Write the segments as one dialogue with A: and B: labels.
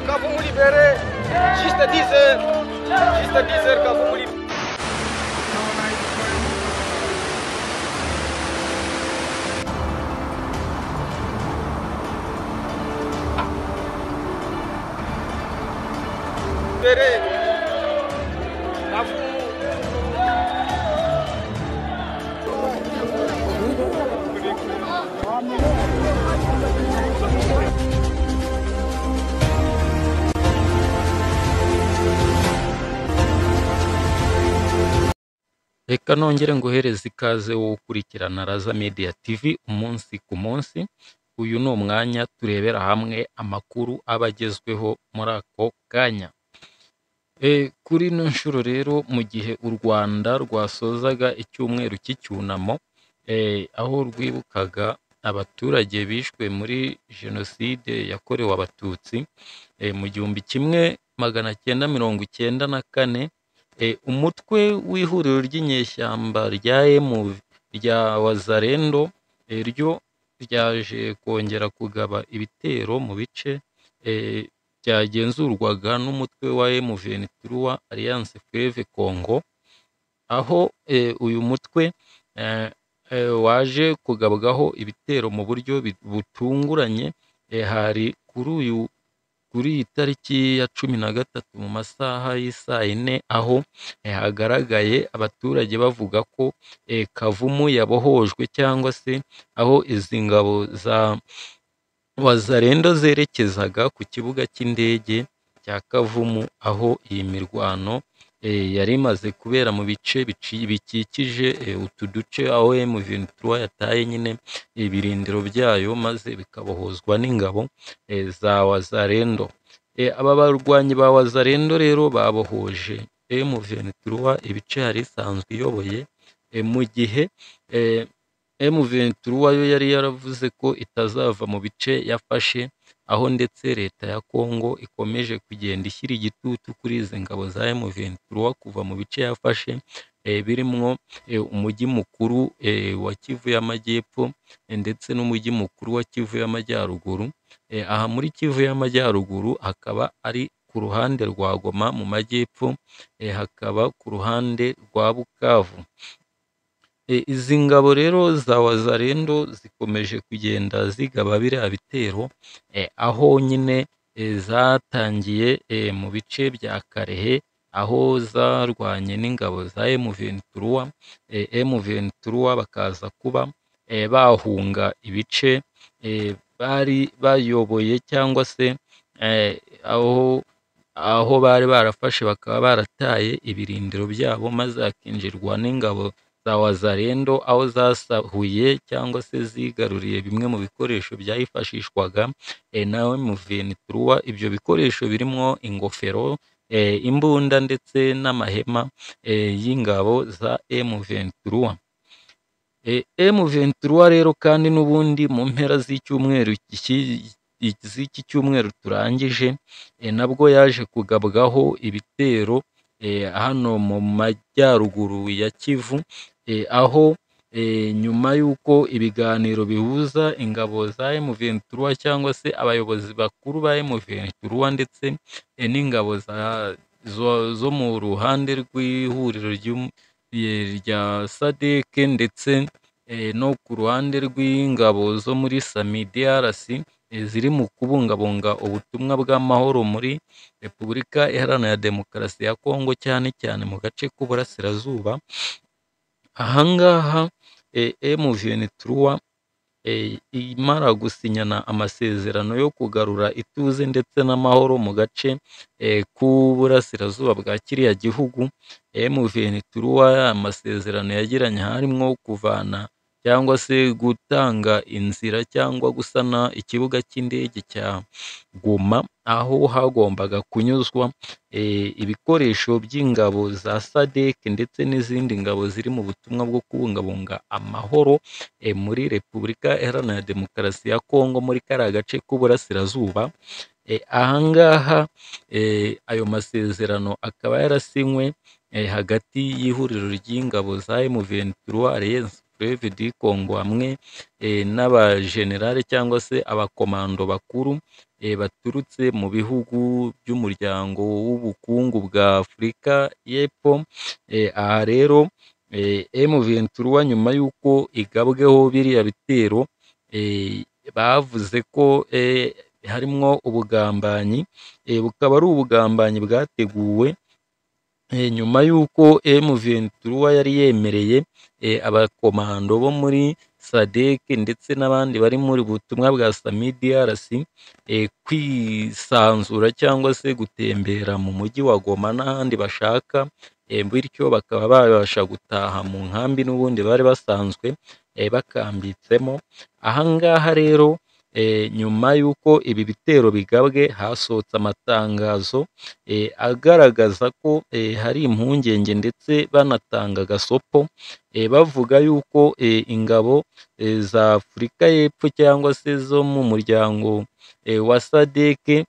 A: Kavumu libéré. Juste 10 heures. Juste 10 heures, Kavumu libéré.
B: Reka nongere nguhereze ikaze wo gukurikirana Raza Media TV umunsi ku munsi. Uyu ni umwanya turebera hamwe amakuru abagezweho muri ako kanya. Kuri ino nshuro rero mu gihe u Rwanda rwasozaga icyumweru cy'icyunamo, aho rwibukaga abaturage bishwe muri jenoside yakorewe abatutsi mu 1994, umutwe w'ihuriro ry'inyeshyamba rya Wazalendo ryo ryaje kongera kugaba ibitero mu bice byagenzurwaga n'umutwe wa M23 Alliance Fleuve Congo, aho uyu mutwe waje kugabwaho ibitero mu buryo butunguranye. Hari kuri iyi tariki ya 13 mu masaha y'isaa 4, aho hagaragaye abaturage bavuga ko Kavumu yabohojwe, cyangwa se aho izi ngabo za Wazalendo zerekezaga ku kibuga cy'indege cya Kavumu, aho iyi mirwano yari imaze kubera mu bice bikikije utu duce, aho M23 yataye nyine ibirindiro byayo maze bikabohozwa n'ingabo za Wazalendo. Aba barwanyi ba Wazalendo rero babohoje M23 ibice yari isanzwe iyoboye, mu gihe M23 yo yari yaravuze ko itazava mu bice yafashe, aho ndetse leta ya Kongo ikomeje kugenda ishyira igitutu kuri izi ngabo za M23 kuva mu bice yafashe, birimwo umujyi mukuru wa Kivu y'Amajyepfo ndetse n'umujyi mukuru wa Kivu y'Amajyaruguru. Aha muri Kivu y'Amajyaruguru hakaba ari ku ruhande rwa Goma mu majyepfo, hakaba ku ruhande rwa Bukavu. Izi ngabo rero za Wazalendo zikomeje kugenda zigaba biriya bitero, aho nyine zatangiye mu bice bya Karehe, aho zarwanye n'ingabo za M23 bakaza kuba bahunga ibice bari bayoboye, cyangwa se aho bari barafashe bakaba barataye ibirindiro byabo, maze hakinjirwa n'ingabo za Wazalendo, aho zasahuye cyangwa se zigaruriye bimwe mu bikoresho byayifashishwaga na M23. Ibyo bikoresho birimo ingofero, imbunda ndetse n'amahema y'ingabo za M23. M23 rero kandi n'ubundi mu mpera z'iki cyumweru turangije, nabwo yaje kugabwaho ibitero hano mu majyaruguru ya Kivu, aho nyuma y'uko ibiganiro bihuza ingabo za M23 cyangwa se abayobozi bakuru ba M23 ndetse n'ingabo zo mu ruhande rw'ihuriro rya SADC ndetse no ku ruhande rw'ingabo zo muri SAMI DRC ziri mu kubungabunga ubutumwa bw'amahoro muri Repubulika Iharanira Demokarasi ya Kongo, cyane cyane mu gace k'uburasirazuba. Ahangaha M23 imara gusinyana amasezerano yo kugarura ituze ndetse n'amahoro mu gace k'uburasirazuba bwa kiriya gihugu. M23 amasezerano yagiranye harimo kuvana cyangwa se gutanga inzira cyangwa gusana ikibuga cy'indege cya Goma, aho hagombaga kunyuzwa ibikoresho by'ingabo za SADC ndetse n'izindi ngabo ziri mu butumwa bwo kubungabunga amahoro muri Repubulika Iharanira Demokarasi ya Kongo, muri kariya gace k'uburasirazuba. Ahangaha ayo masezerano akaba yarasinywe hagati y'ihuriro ry'ingabo za M23 Alliance Fleuve Congo hamwe n'abajenerali cyangwa se abakomando bakuru baturutse mu bihugu by'umuryango w'ubukungu bwa Afurika y'Epfo. Aha rero M23 nyuma y'uko igabweho biriya bitero, bavuze ko harimwo ubugambanyi, bukaba ari ubugambanyi bwateguwe nyuma y'uko M23 yari yemereye abakomando bo muri SADC ndetse n'abandi bari muri butumwa bwa SAMI DRC kwisanzura cyangwa se gutembera mu mujyi wa Goma n'ahandi bashaka, bityo bakaba babasha gutaha mu nkambi n'ubundi bari basanzwe bakambitsemo. Aha ngaha rero nyuma y'uko ibi bitero bigabwe hasohotse amatangazo agaragaza ko hari impungenge ndetse banatanga gasopo, bavuga y'uko ingabo za Afurika y'Epfo cyangwa se zo mu muryango wa SADC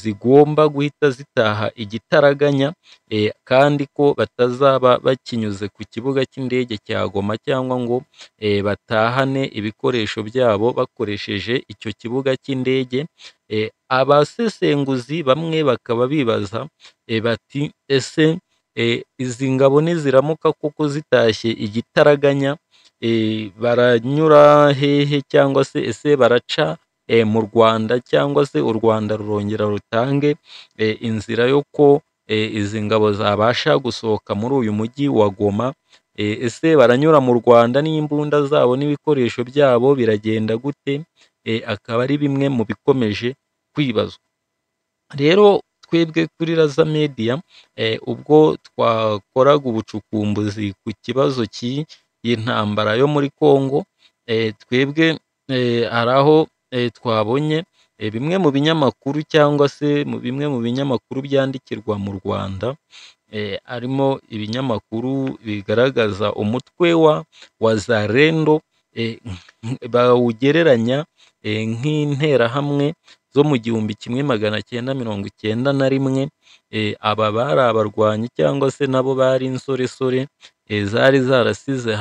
B: zigomba guhita zitaha igitaraganya, kandi ko batazaba bakinyuze ku kibuga cy'indege cya Goma cyangwa ngo batahane ibikoresho byabo bakoresheje icyo kibuga cy'indege. Abasesenguzi bamwe bakaba bibaza bati ese izi ngabo niziramuka koko zitashye igitaraganya, baranyura hehe cyangwa se ese baraca mu Rwanda cyangwa se u Rwanda rurongera rutange inzira yo ko izi ngabo zabasha gusohoka muri uyu mujyi wa Goma? Ese baranyura mu Rwanda n'imbunda zabo n'ibikoresho byabo biragenda gute? Akaba ari bimwe mu bikomeje kwibazwa. Rero twebwe kuri Raza Media ubwo twakoraga ubucukumbuzi ku kibazo cy'intambara yo muri Congo, twebwe hari aho twabonye bimwe mu binyamakuru cyangwa se bimwe mu binyamakuru byandikirwa mu Rwanda, harimo ibinyamakuru bigaragaza umutwe wa Wazalendo bawugereranya nk'interahamwe zo mu 1991. Aba bari abarwanyi cyangwa se nabo bari insoresore zari zarasizwe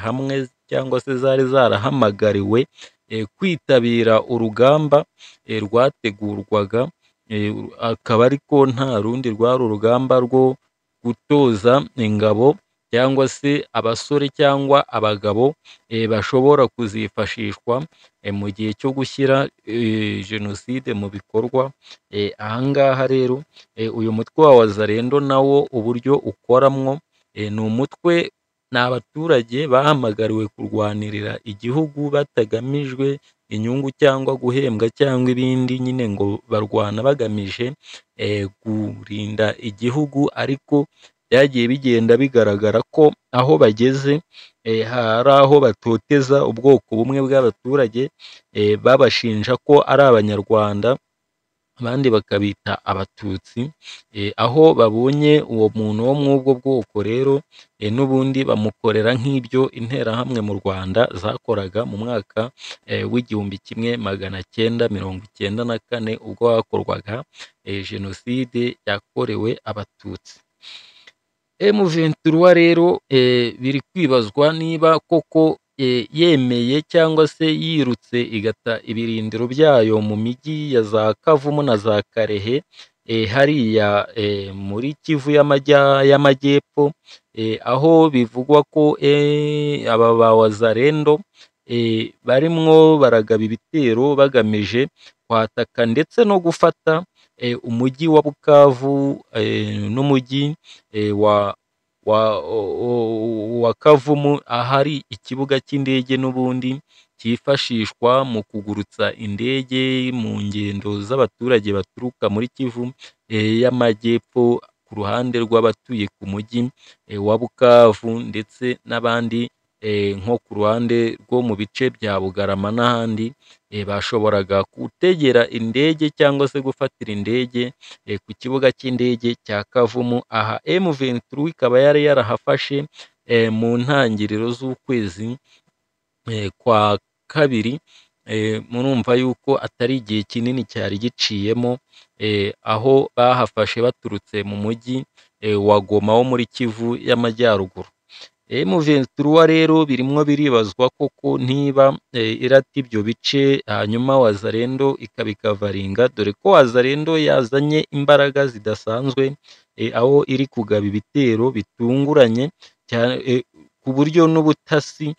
B: hamwe cyangwa se zari zarahamagariwe kwitabira urugamba rwategurwaga, akaba ariko nta rundi rwari urugamba rwo gutoza ingabo cyangwa se abasore cyangwa abagabo bashobora kuzifashishwa mu gihe cyo gushyira jenoside mu bikorwa. Aha ngaha rero uyu mutwe wa Wazalendo nawo uburyo ukoramwo, ni umutwe, ni abaturage bahamagariwe kurwanirira igihugu batagamijwe inyungu cyangwa guhembwa cyangwa ibindi, nyine ngo barwana bagamije kurinda igihugu, ariko byagiye bigenda bigaragara ko aho bageze hari aho batoteza ubwoko bumwe bw'abaturage, babashinja ko ari Abanyarwanda abandi bakabita Abatutsi. Aho babonye uwo muntu wo mw'ubwo bwoko rero n'ubundi bamukorera nk'ibyo interahamwe mu Rwanda zakoraga mu mwaka w'1994 ubwo hakorwaga jenoside yakorewe Abatutsi. M23 rero biri kwibazwa niba koko yemeye cyangwa se yirutse igata ibirindiro byayo mu mijyi ya za Kavumu na za Karehe, hariya muri Kivu y'Amajyepfo, aho bivugwa ko aba ba Wazalendo barimwo baragaba ibitero bagamije kwataka ndetse no gufata umujyi wa Bukavu n'umujyi wa Kavumu, ahari ikibuga cy'indege n'ubundi cyifashishwa mu kugurutsa indege mu ngendo z'abaturage baturuka muri Kivu y'Amajyepfo ku ruhande rw'abatuye ku mujyi wa Bukavu ndetse n'abandi nko ku ruhande rwo mu bice bya Bugarama n'ahandi, bashoboraga gutegera indege cyangwa se gufatira indege ku kibuga cy'indege cya Kavumu. Aha M23 ikaba yari yarahafashe mu ntangiriro z'ukwezi kwa kabiri. Murumva yuko atari igihe kinini cyari giciyemo, aho bahafashe baturutse mu mujyi wa Goma wo muri Kivu y'Amajyaruguru. M23 rero birimwo biribazwa koko niba irata ibyo bice hanyuma Wazalendo ikabikavaringa, dore ko Wazalendo yazanye imbaraga zidasanzwe, aho iri kugaba ibitero bitunguranye ku buryo n'ubutasi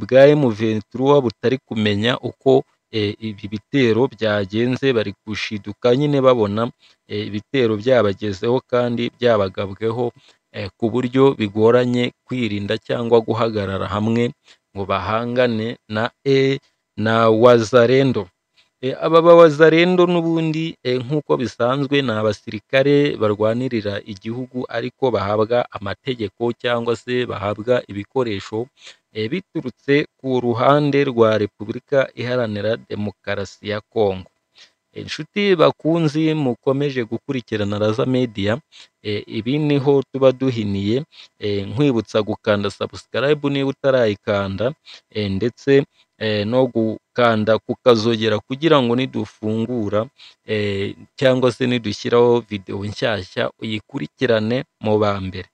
B: bwa M23 butari kumenya uko ibi bitero byagenze. Bari gushiduka nyine babona ibitero byabagezeho kandi byabagabweho ku buryo bigoranye kwirinda cyangwa guhagarara hamwe ngo bahangane na Wazalendo. Aba Wazalendo n'ubundi nk'uko bisanzwe ni abasirikare barwanirira igihugu ariko bahabwa amategeko cyangwa se bahabwa ibikoresho biturutse ku ruhande rwa Repubulika Iharanira Demokarasi ya Kongo. Inshuti bakunzi mukomeje gukurikirana Raza Media, ibi niho tuba duhiniye, nkwibutsa gukanda subscribe niba utarayikanda, ndetse no gukanda kukazogera kugira ngo nidufungura cyangwa se nidushyiraho video nshyashya uyikurikirane mu ba mbere.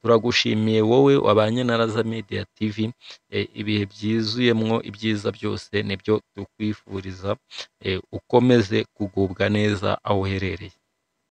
B: Turagushimiye wowe wabanye na Raza Media TV, ibihe byizuyemwo ibyiza byose nibyo tukwifuriza, ukomeze kugubwa neza aho uherereye.